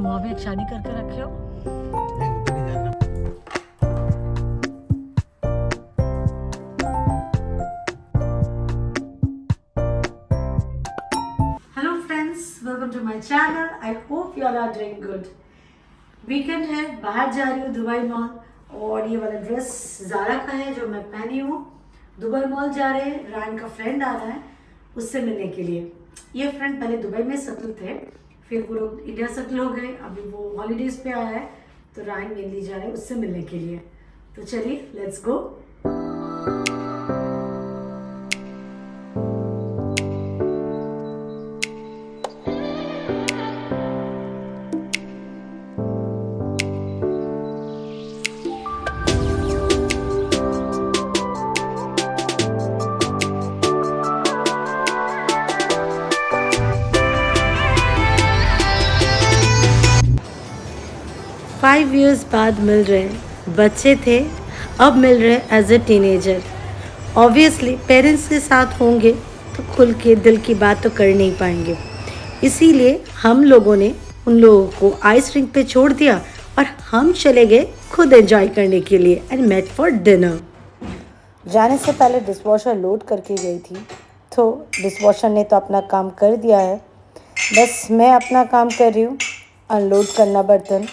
भी एक शादी करके रखे हो। नहीं मुझे नहीं जानना। Hello friends, welcome to my channel. I hope you all are doing good. Weekend है, बाहर जा रही हूँ दुबई मॉल, और ये वाला ड्रेस ज़ारा का है जो मैं पहनी हूँ। दुबई मॉल जा रहे हैं, रायन का फ्रेंड आ रहा है उससे मिलने के लिए। ये फ्रेंड पहले दुबई में सेटल थे, फिर वो लोग इंडिया सेटल हो गए, अभी वो हॉलीडेज़ पे आया है, तो रायन मेनली जा रहे हैं उससे मिलने के लिए। तो चलिए लेट्स गो। 5 years बाद मिल रहे हैं। बच्चे थे, अब मिल रहे हैं as a teenager. Obviously parents के साथ होंगे तो खुल के दिल की बात तो कर नहीं पाएंगे, इसीलिए हम लोगों ने उन लोगों को आइस रिंक पे छोड़ दिया और हम चले गए खुद एंजॉय करने के लिए एंड मेट फॉर डिनर। जाने से पहले डिशवॉशर लोड करके गई थी, तो डिशवॉशर ने तो अपना काम कर दिया है, बस मैं अपना काम कर रही हूँ, अनलोड करना बर्तन।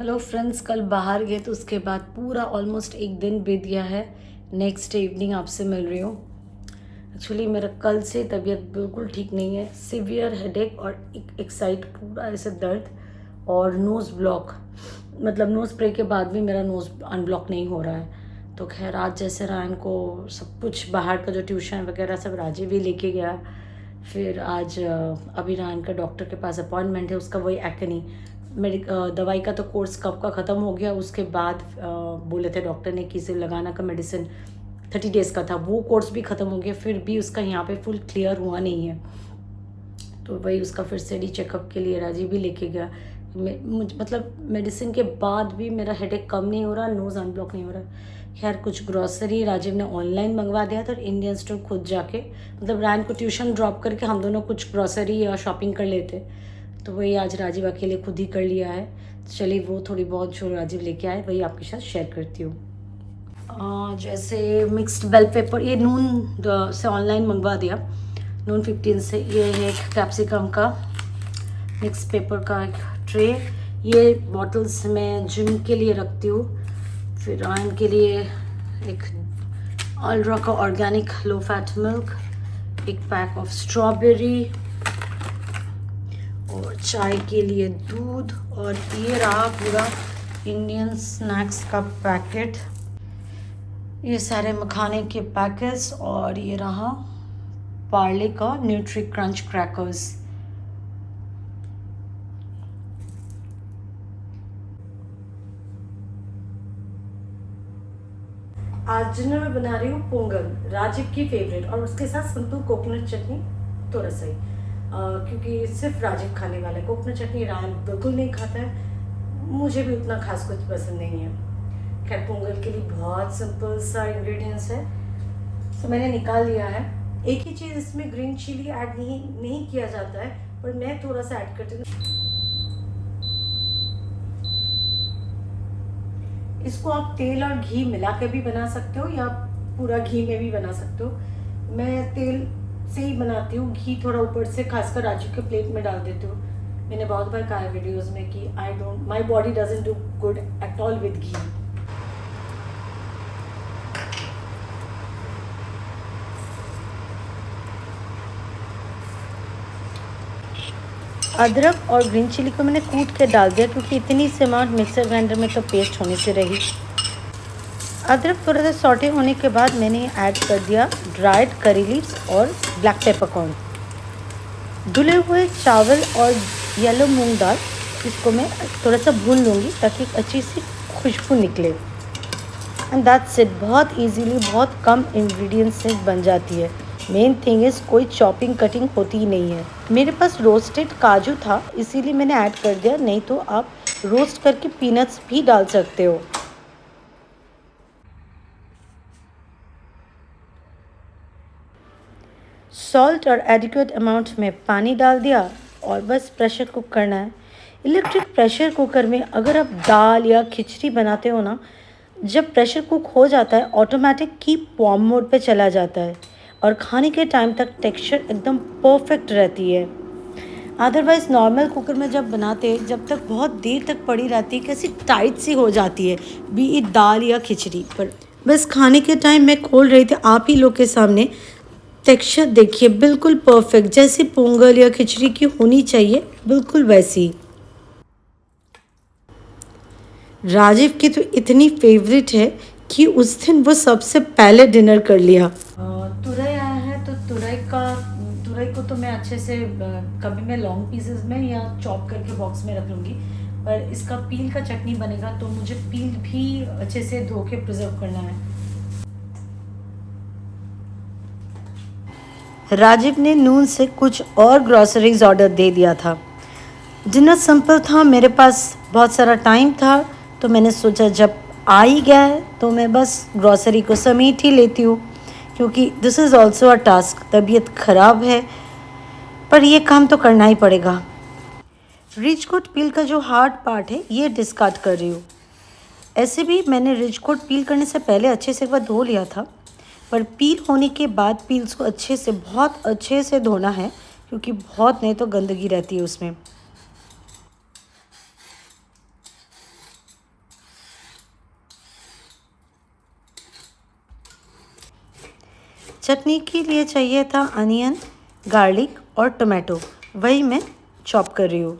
हेलो फ्रेंड्स, कल बाहर गए तो उसके बाद पूरा ऑलमोस्ट एक दिन बीत गया है। नेक्स्ट डे इवनिंग आपसे मिल रही हूँ। एक्चुअली मेरा कल से तबीयत बिल्कुल ठीक नहीं है, सिवियर हेडेक और एक साइड पूरा ऐसे दर्द और नोज़ ब्लॉक, मतलब नोज़ स्प्रे के बाद भी मेरा नोज़ अनब्लॉक नहीं हो रहा है। तो खैर आज जैसे रायन को सब कुछ बाहर का जो ट्यूशन वगैरह सब राजीव भी लेके गया, फिर आज अभी रायन का डॉक्टर के पास अपॉइंटमेंट है, उसका वही एक्नी दवाई का तो कोर्स कब का ख़त्म हो गया। उसके बाद बोले थे डॉक्टर ने कि इसे लगाना का मेडिसिन 30 डेज़ का था, वो कोर्स भी ख़त्म हो गया, फिर भी उसका यहाँ पे फुल क्लियर हुआ नहीं है। तो वही उसका फिर से डी चेकअप के लिए राजीव भी लेके गया। मतलब मेडिसिन के बाद भी मेरा हेडेक कम नहीं हो रहा, नोज़ अनब्लॉक नहीं हो रहा। खैर कुछ ग्रॉसरी राजीव ने ऑनलाइन मंगवा दिया था, इंडियन स्टोर खुद जाके, मतलब रायन को ट्यूशन ड्रॉप करके हम दोनों कुछ ग्रॉसरी या शॉपिंग कर लेते। तो वही आज राजीव अकेले खुद ही कर लिया है। चलिए वो थोड़ी बहुत जो राजीव लेके आए वही आपके साथ शेयर करती हूँ। जैसे मिक्स्ड बेल पेपर, ये नून से ऑनलाइन मंगवा दिया, नून 15 से। ये है एक कैप्सिकम का मिक्स पेपर का एक ट्रे। ये बॉटल्स मैं जिम के लिए रखती हूँ। फिर आयन के लिए एक अल्ट्रा का ऑर्गेनिक लो फैट मिल्क, एक पैक ऑफ स्ट्रॉबेरी, और चाय के लिए दूध, और ये रहा पूरा इंडियन स्नैक्स का पैकेट, ये सारे मखाने के पैकेट्स, और ये रहा पार्ले का न्यूट्री क्रंच क्रैकर्स। आज डिनर में बना रही हूँ पोंगल, राजीव की फेवरेट, और उसके साथ सिंपल कोकोनट चटनी, तो रसोई, क्योंकि सिर्फ राजीव खाने वाला है। कोकोनट चटनी रायन बिल्कुल नहीं खाता है, मुझे भी उतना खास कुछ पसंद नहीं है। खैर पोंगल के लिए बहुत सिंपल सा इंग्रेडिएंट्स है, तो मैंने निकाल लिया है। एक ही चीज़ इसमें ग्रीन चिली ऐड नहीं किया जाता है, पर मैं थोड़ा सा ऐड करती हूँ। इसको आप तेल और घी मिला के भी बना सकते हो या पूरा घी में भी बना सकते हो। मैं तेल से ही बनाती हूँ, घी थोड़ा ऊपर से खासकर राजू के प्लेट में डाल देती हूँ। मैंने बहुत बार कहा है वीडियोस में कि my body doesn't do good at all with ghee. अदरक और ग्रीन चिली को मैंने कूट के डाल दिया क्योंकि इतनी सी अमाउंट मिक्सर ग्राइंडर में तो पेस्ट होने से रही। अदरक थोड़ा सा सॉटे होने के बाद मैंने ऐड कर दिया ड्राइड करी लीव्स और ब्लैक पेपरकॉर्न। धुले हुए चावल और येलो मूंग दाल, इसको मैं थोड़ा सा भून लूँगी ताकि एक अच्छी सी खुशबू निकले। And that's it. बहुत इजीली, बहुत कम इंग्रेडिएंट्स से बन जाती है। मेन थिंग इज़ कोई चॉपिंग कटिंग होती ही नहीं है। मेरे पास रोस्टेड काजू था इसीलिए मैंने ऐड कर दिया, नहीं तो आप रोस्ट करके पीनट्स भी डाल सकते हो। सॉल्ट और एडिक्वेट अमाउंट में पानी डाल दिया और बस प्रेशर कुक करना है। इलेक्ट्रिक प्रेशर कुकर में अगर आप दाल या खिचड़ी बनाते हो ना, जब प्रेशर कुक हो जाता है ऑटोमेटिक कीप वार्म मोड पे चला जाता है और खाने के टाइम तक टेक्सचर एकदम परफेक्ट रहती है। अदरवाइज़ नॉर्मल कुकर में जब बनाते हैं, जब तक बहुत देर तक पड़ी रहती है, कैसी टाइट सी हो जाती है, बी इट दाल या खिचड़ी। पर बस खाने के टाइम मैं खोल रही थी आप ही लोग के सामने, टेक्सचर देखिए बिल्कुल परफेक्ट, जैसी पोंगल या खिचड़ी की होनी चाहिए बिल्कुल वैसी। राजीव की तो इतनी फेवरेट है कि उस दिन वो सबसे पहले डिनर कर लिया। तुरई आया है तो तुरई को तो मैं अच्छे से कभी मैं लॉन्ग पीसेस में या चॉप करके बॉक्स में रख लूँगी, पर इसका पील का चटनी बनेगा तो मुझे पील भी अच्छे से धो के प्रिजर्व करना है। राजीव ने नून से कुछ और ग्रॉसरीज ऑर्डर दे दिया था। डिनर सिंपल था, मेरे पास बहुत सारा टाइम था तो मैंने सोचा जब आ ही गया है तो मैं बस ग्रॉसरी को समेट ही लेती हूँ, क्योंकि this is also a task. तबीयत ख़राब है पर ये काम तो करना ही पड़ेगा। रिचकोट पील का जो हार्ड पार्ट है ये डिस्कार्ड कर रही हूँ। ऐसे भी मैंने रिचकोट पील करने से पहले अच्छे से एक बार धो लिया था, पर पील होने के बाद पील्स को अच्छे से, बहुत अच्छे से धोना है क्योंकि बहुत नहीं तो गंदगी रहती है उसमें। चटनी के लिए चाहिए था अनियन, गार्लिक और टोमेटो, वही मैं चॉप कर रही हूँ।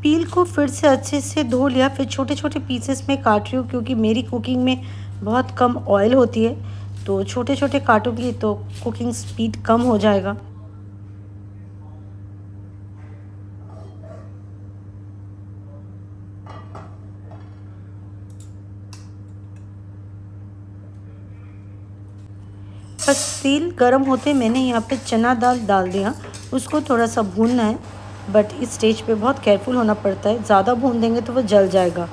पील को फिर से अच्छे से धो लिया, फिर छोटे छोटे पीसेस में काट रही हूँ क्योंकि मेरी कुकिंग में बहुत कम ऑयल होती है, तो छोटे छोटे काटूंगी तो कुकिंग स्पीड कम हो जाएगा। बस तेल गर्म होते मैंने यहाँ पे चना दाल डाल दिया, उसको थोड़ा सा भूनना है, बट इस स्टेज पे बहुत केयरफुल होना पड़ता है, ज़्यादा भून देंगे तो वो जल जाएगा।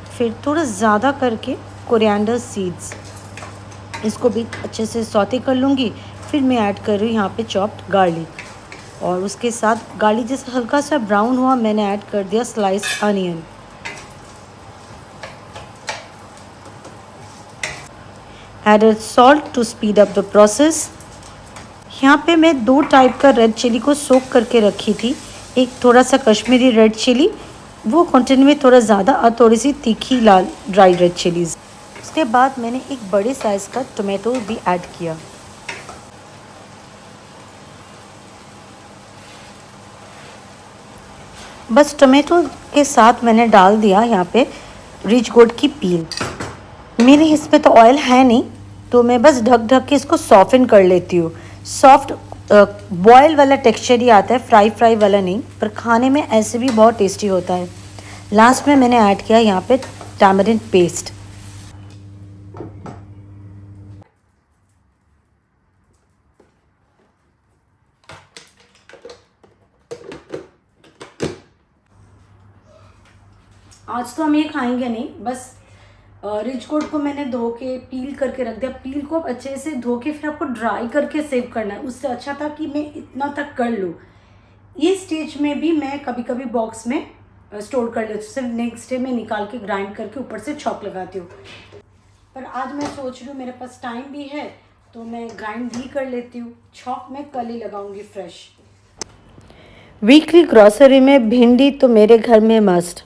फिर थोड़ा ज़्यादा करके कोरिएंडर सीड्स, इसको भी अच्छे से सौते कर लूँगी। फिर मैं ऐड कर रही हूँ यहाँ पे चॉप्ड गार्लिक और उसके साथ गार्लिक जैसे हल्का सा ब्राउन हुआ मैंने ऐड कर दिया sliced onion. Added salt to speed up the process। यहाँ पे मैं 2 टाइप का रेड चिली को सोक करके रखी थी, एक थोड़ा सा कश्मीरी रेड चिली, वो क्वांटिटी में थोड़ा ज़्यादा, और थोड़ी सी तीखी लाल ड्राई रेड चिलीज़। उसके बाद मैंने एक बड़े साइज़ का टोमेटो भी ऐड किया। बस टोमेटो के साथ मैंने डाल दिया यहाँ पे रिच गोट की पील। मेरे इसमें तो ऑयल है नहीं तो मैं बस ढक ढक के इसको सॉफ्टन कर लेती हूँ। सॉफ्ट बॉयल वाला टेक्सचर ही आता है, फ्राई वाला नहीं, पर खाने में ऐसे भी बहुत टेस्टी होता है। लास्ट में मैंने ऐड किया यहाँ पे टैमरिंड पेस्ट। आज तो हम ये खाएंगे नहीं, बस रिचकोट को मैंने धो के पील करके रख दिया। पील को अच्छे से धो के फिर आपको ड्राई करके सेव करना है, उससे अच्छा था कि मैं इतना तक कर लूँ। ये स्टेज में भी मैं कभी कभी बॉक्स में स्टोर कर लेती हूँ, सिर्फ नेक्स्ट डे में निकाल के ग्राइंड करके ऊपर से छौंक लगाती हूँ। पर आज मैं सोच रही हूँ मेरे पास टाइम भी है तो मैं ग्राइंड भी कर लेती हूँ। चॉप में कल ही लगाऊंगी फ्रेश। वीकली ग्रॉसरी में भिंडी तो मेरे घर में मस्ट,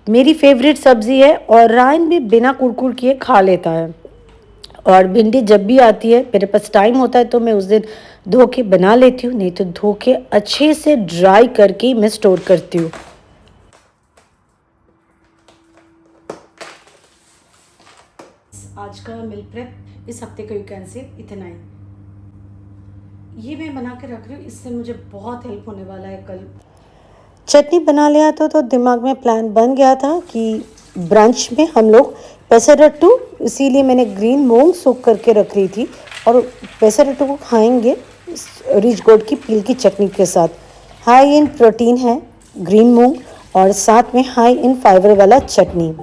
मेरी फेवरेट सब्ज़ी है और रायन भी बिना कुरकुर किए खा लेता है। और भिंडी जब भी आती है मेरे पास टाइम होता है तो मैं उस दिन धो के बना लेती हूँ, नहीं तो धो के अच्छे से ड्राई करके ही मैं स्टोर करती हूँ। आज का मिल प्रेप इस हफ्ते का यू कैन से इतना ही। ये मैं बना के रख रही हूँ, इससे मुझे बहुत हेल्प होने वाला है कल। चटनी बना लिया तो दिमाग में प्लान बन गया था कि ब्रंच में हम लोग पेसरट्टू, इसीलिए मैंने ग्रीन मूंग सोख करके रख रही थी और पेसरट्टू को खाएंगे रिच गोट की पील की चटनी के साथ। हाई इन प्रोटीन है ग्रीन मूंग और साथ में हाई इन फाइबर वाला चटनी।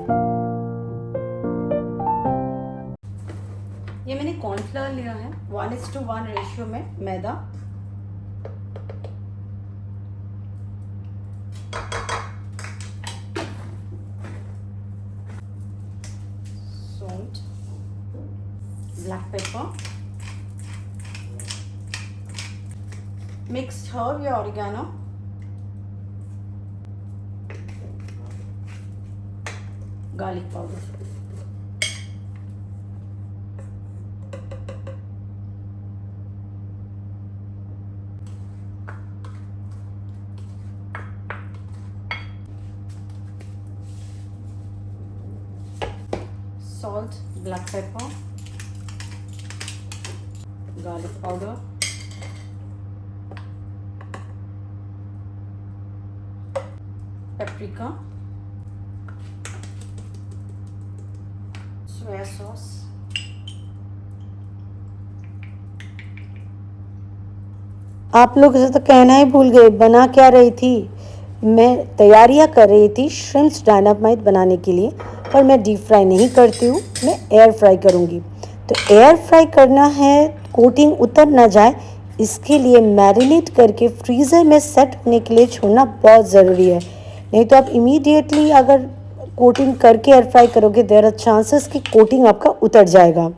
ये मैंने कॉर्नफ्लावर लिया है 1:1 रेशियो में मैदा, salt, black pepper, mixed herb या oregano, garlic powder, salt, black pepper, garlic powder, paprika, soya sauce, आप लोग से तो कहना ही भूल गए, बना क्या रही थी। मैं तैयारियां कर रही थी श्रिम्प्स डायनामाइट बनाने के लिए, पर मैं डीप फ्राई नहीं करती हूँ, मैं एयर फ्राई करूँगी। तो एयर फ्राई करना है, कोटिंग उतर ना जाए, इसके लिए मैरिनेट करके फ्रीज़र में सेट होने के लिए छोड़ना बहुत ज़रूरी है। नहीं तो आप इमीडिएटली अगर कोटिंग करके एयर फ्राई करोगे, देयर आर चांसेस कि कोटिंग आपका उतर जाएगा।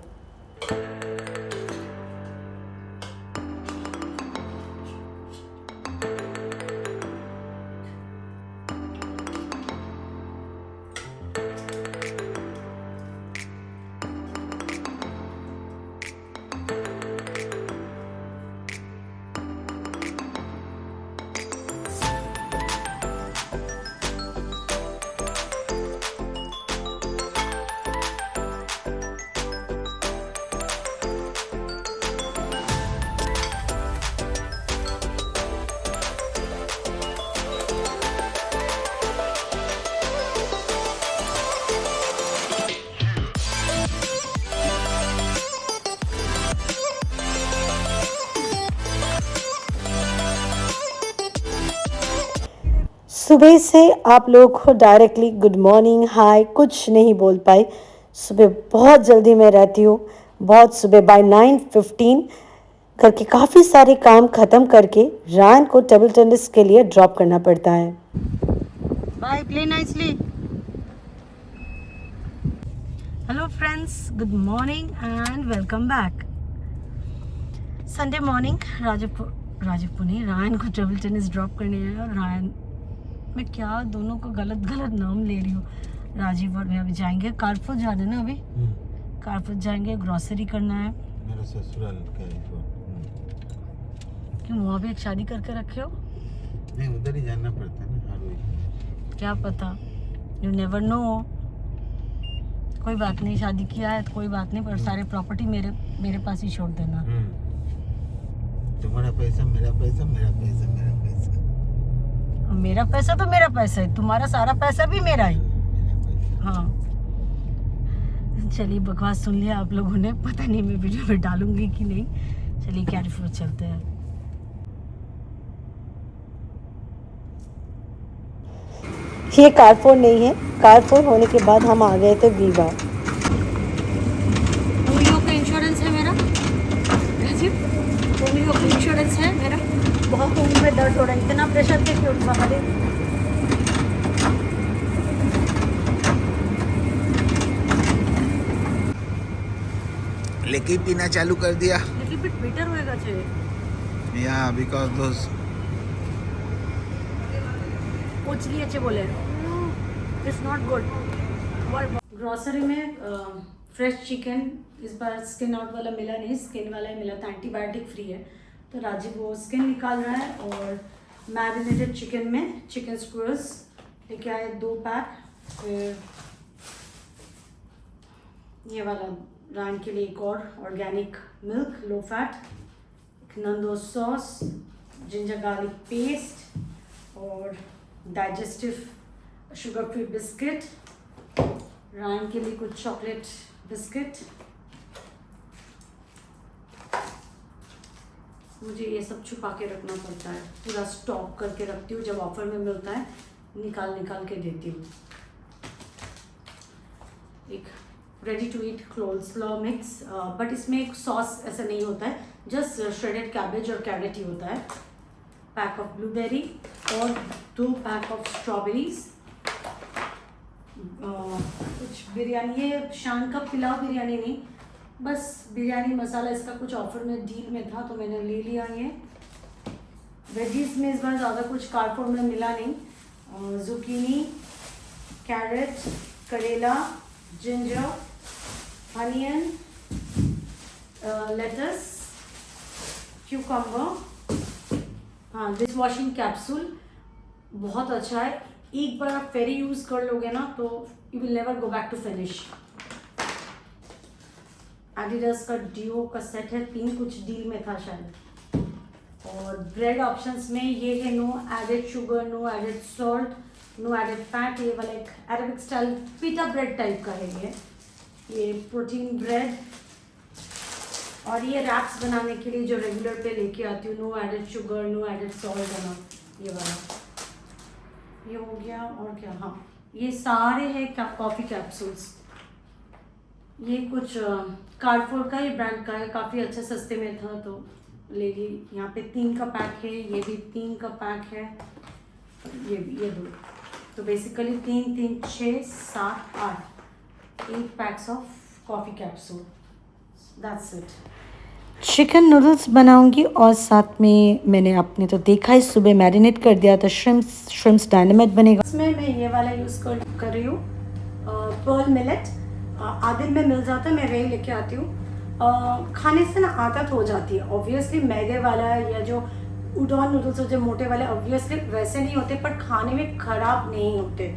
सुबह से आप लोगों को डायरेक्टली गुड मॉर्निंग हाय कुछ नहीं बोल पाई। सुबह बहुत जल्दी मैं रहती हूँ, बहुत सुबह बाय 9:15 करके काफ़ी सारे काम ख़त्म करके रायन को टेबल टेनिस के लिए ड्रॉप करना पड़ता है। Bye, play nicely. Hello friends, good morning and welcome back. Sunday morning Rajpur नहीं, रायन को टेबल टेनिस ड्रॉप करने आया और रायन मैं क्या दोनों को गलत नाम ले रही हूँ। राजीव और मैं अभी जाएंगे कारफूर, जाना है ना अभी कारफूर जाएंगे, ग्रॉसरी करना है। मेरा ससुराल का है वो। क्यों, वहाँ भी एक शादी करके रखे हो? नहीं, उधर ही जाना पड़ता है ना हर वीक। क्या पता, यू नेवर नो। कोई बात नहीं, शादी किया है तो कोई बात नहीं, पर सारे प्रॉपर्टी मेरे पास ही छोड़ देना। तुम्हारा पैसा मेरा पैसा, मेरा पैसा मेरा पैसा। मेरा पैसा तो मेरा पैसा है, तुम्हारा सारा पैसा भी मेरा ही। हाँ चलिए, बकवास सुन लिया आप लोगों ने, पता नहीं मैं वीडियो में डालूंगी कि नहीं। चलिए कैरिफोर चलते हैं। ये कारफोर नहीं है, कारफोर होने के बाद हम आ गए थे वीवा। पोलियो का इंश्योरेंस है मेरा, पोलियो का इंश्योरेंस है मेरा। बहुत उम्र में दर्द हो रहा है, इतना प्रेशर के क्यों उठवा दे। लेके ही पीना चालू कर दिया लिटिल बिट बिटर होएगा चाहिए या बिकॉज दोस कुचली अच्छे बोले इट्स नॉट गुड। ग्रोसरी में फ्रेश चिकन इस बार स्किन आउट वाला मिला नहीं, स्किन वाला ही मिला था, एंटीबायोटिक फ्री है। तो राजीव वो स्किन निकाल रहा है और मैरिनेटेड चिकन में चिकन स्क्यूर्स लेके आए 2 पैक। फिर ये वाला रान के लिए एक और organic milk low fat, Nando's sauce, ginger garlic paste और डाइजेस्टिव शुगर फ्री बिस्किट, रान के लिए कुछ चॉकलेट बिस्किट। मुझे ये सब छुपा के रखना पड़ता है, पूरा स्टॉक करके रखती हूँ, जब ऑफर में मिलता है निकाल के देती हूँ। एक ready to eat coleslaw mix, but इसमें एक सॉस ऐसा नहीं होता है, जस्ट श्रेडेड कैबेज और कैरेट ही होता है। पैक ऑफ ब्लूबेरी और 2 पैक ऑफ स्ट्रॉबेरीज। कुछ बिरयानी, ये शान का पुलाव बिरयानी नहीं, बस बिरयानी मसाला, इसका कुछ ऑफर में डील में था तो मैंने ले लिया। ये वेजीज में इस बार ज़्यादा कुछ कारफोर में मिला नहीं, जुकीनी, कैरेट, करेला, जिंजर, अनियन, लेटस, क्यूकम्बर। हाँ, डिश वॉशिंग कैप्सूल बहुत अच्छा है, एक बार आप फेरी यूज़ कर लोगे ना तो you will never go back to finish. Adidas का डिओ का सेट है, 3 कुछ डील में था शायद। और ब्रेड ऑप्शंस में ये है no added sugar, no added salt, no added fat. ये वाला एक Arabic style pita bread type का है ये प्रोटीन ब्रेड। और ये रैप्स बनाने के लिए जो रेगुलर पे लेके आती हूँ, no added sugar, no added salt बना, ये वाला ये हो गया। और क्या, हाँ ये सारे हैं कॉफ़ी कैप्सूल्स। ये कुछ कारफोर का ही ब्रांड का है, काफ़ी अच्छा सस्ते में था तो ले ली। यहाँ पे 3 का पैक है, ये भी 3 का पैक है, ये भी, ये 2। तो basically 3 3 6 7 8 8 PACS of coffee capsule. That's it. Chicken noodles बनाऊंगी और साथ में मैंने आपने तो देखा ही सुबह मैरिनेट कर दिया था श्रिम्प्स डायनामाइट बनेगा। इसमें मैं ये वाला यूज़ कर रही हूँ, पर्ल मिलेट। आदिल में मिल जाता है, मैं वही लेके आती हूँ। खाने से ना आदत हो जाती है। ऑब्वियसली मैदे वाला या जो उडॉन नूडल्स जो मोटे वाले ऑब्वियसली वैसे नहीं होते, पर खाने में ख़राब नहीं होते।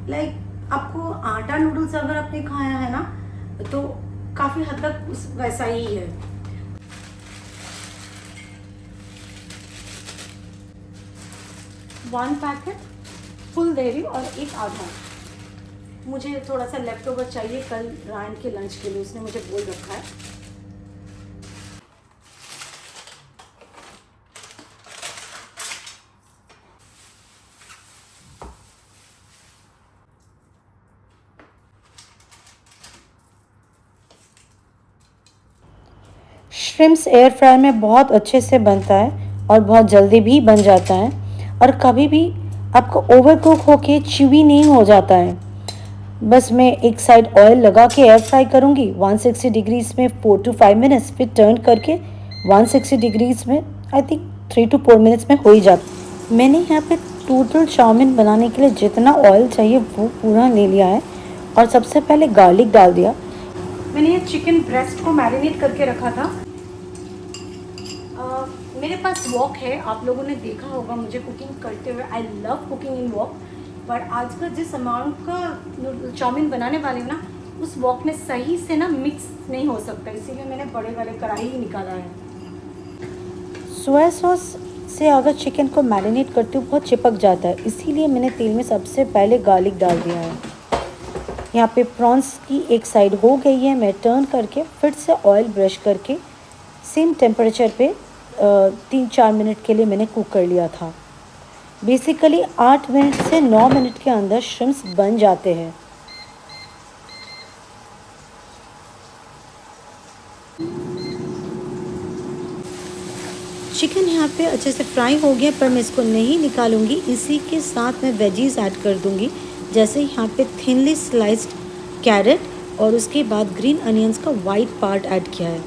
लाइक आपको आटा नूडल्स अगर आपने खाया है ना तो काफ़ी हद तक वैसा ही है। वन पैकेट फुल दे रही हूँ और एक आधा। मुझे थोड़ा सा लेफ्ट ओवर चाहिए कल रायन के लंच के लिए, उसने मुझे बोल रखा है। श्रिम्प्स एयर फ्रायर में बहुत अच्छे से बनता है और बहुत जल्दी भी बन जाता है, और कभी भी आपको ओवर कुक होके च्यूवी नहीं हो जाता है। बस मैं एक साइड ऑयल लगा के एयर फ्राई करूँगी 160 डिग्रीज में 4 to 5 मिनट्स, फिर टर्न करके 160 डिग्रीज में आई थिंक 3 to 4 मिनट्स में हो ही जाता। मैंने यहाँ पे टोटल चाउमीन बनाने के लिए जितना ऑयल चाहिए वो पूरा ले लिया है, और सबसे पहले गार्लिक डाल दिया। मैंने ये चिकन ब्रेस्ट को मैरिनेट करके रखा था। मेरे पास वॉक है, आप लोगों ने देखा होगा मुझे कुकिंग करते हुए। I love cooking in walk, पर आज का जिस अमाउंट का चाउमीन बनाने वाली हूँ ना, उस वॉक में सही से ना मिक्स नहीं हो सकता, इसीलिए मैंने बड़े वाले कढ़ाई ही निकाला है। सोया सॉस से अगर चिकन को मैरिनेट करती हूँ बहुत चिपक जाता है, इसीलिए मैंने तेल में सबसे पहले गार्लिक डाल दिया है। यहाँ पे प्रॉन्स की एक साइड हो गई है, मैं टर्न करके फिर से ऑयल ब्रश करके सेम टेम्परेचर पे 3-4 मिनट के लिए मैंने कुक कर लिया था। बेसिकली 8 मिनट से 9 मिनट के अंदर श्रिम्प्स बन जाते हैं। चिकन यहाँ पे अच्छे से फ्राई हो गया, पर मैं इसको नहीं निकालूंगी, इसी के साथ मैं वेजीज ऐड कर दूंगी। जैसे यहाँ पे थिनली स्लाइस्ड कैरेट और उसके बाद ग्रीन अनियंस का वाइट पार्ट ऐड किया है।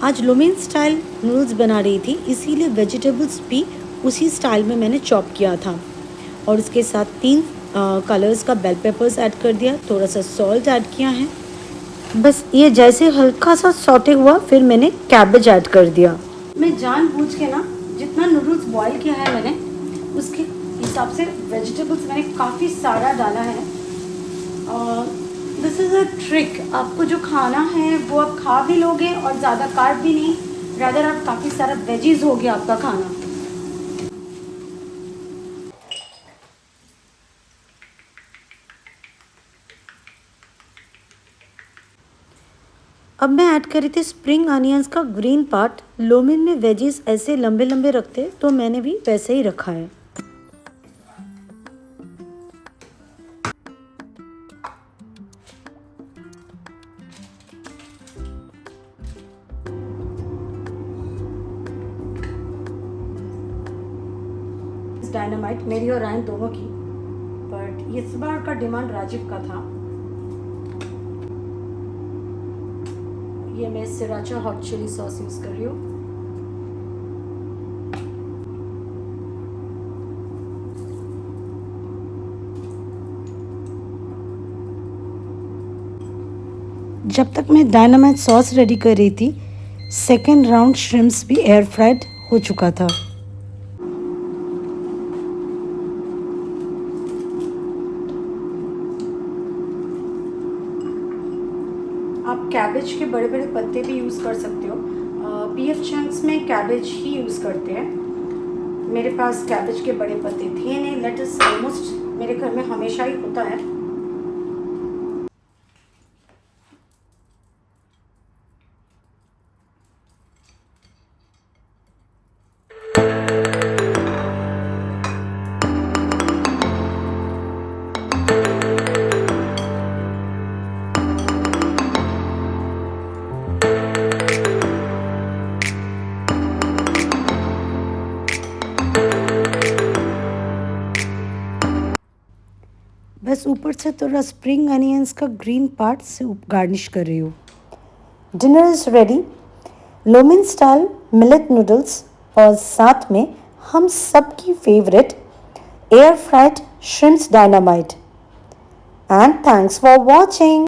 आज लोमेन स्टाइल नूडल्स बना रही थी, इसीलिए वेजिटेबल्स भी उसी स्टाइल में मैंने चॉप किया था। और उसके साथ 3 कलर्स का बेल पेपर्स ऐड कर दिया, थोड़ा सा सॉल्ट ऐड किया है। बस ये जैसे हल्का सा सॉटे हुआ, फिर मैंने कैबेज ऐड कर दिया। मैं जानबूझ के ना जितना नूडल्स बॉईल किया है मैंने, उसके हिसाब से वेजिटेबल्स मैंने काफ़ी सारा डाला है। दिस इज़ अ ट्रिक, आपको जो खाना है वो आप खा भी लोगे और ज़्यादा कार्ब भी नहीं, रादर आप काफ़ी सारा वेजीज हो गया आपका खाना। अब मैं ऐड कर रही थी स्प्रिंग अनियंस का ग्रीन पार्ट। लोमिन में वेजीज ऐसे लंबे लंबे रखते, तो मैंने भी वैसे ही रखा है। डायनामाइट मेरी और रायन दोनों की, बट इस बार का डिमांड राजीव का था। ये मैं sriracha hot chilli sauce use कर रही हूँ। जब तक मैं डायनामाइट सॉस रेडी कर रही थी, सेकेंड राउंड श्रिम्प्स भी एयर फ्राइड हो चुका था। आप कैबेज के बड़े बड़े पत्ते भी यूज़ कर सकते हो। पीएफ चंक्स में कैबेज ही यूज़ करते हैं। मेरे पास कैबेज के बड़े पत्ते थे नहीं, लेट्स ऑलमोस्ट मेरे घर में हमेशा ही होता है। बस ऊपर से थोड़ा स्प्रिंग अनियंस का ग्रीन पार्ट से गार्निश कर रही हूँ। Dinner is ready, lo mein style millet noodles और साथ में हम सबकी favourite air fried shrimps dynamite. And thanks for watching.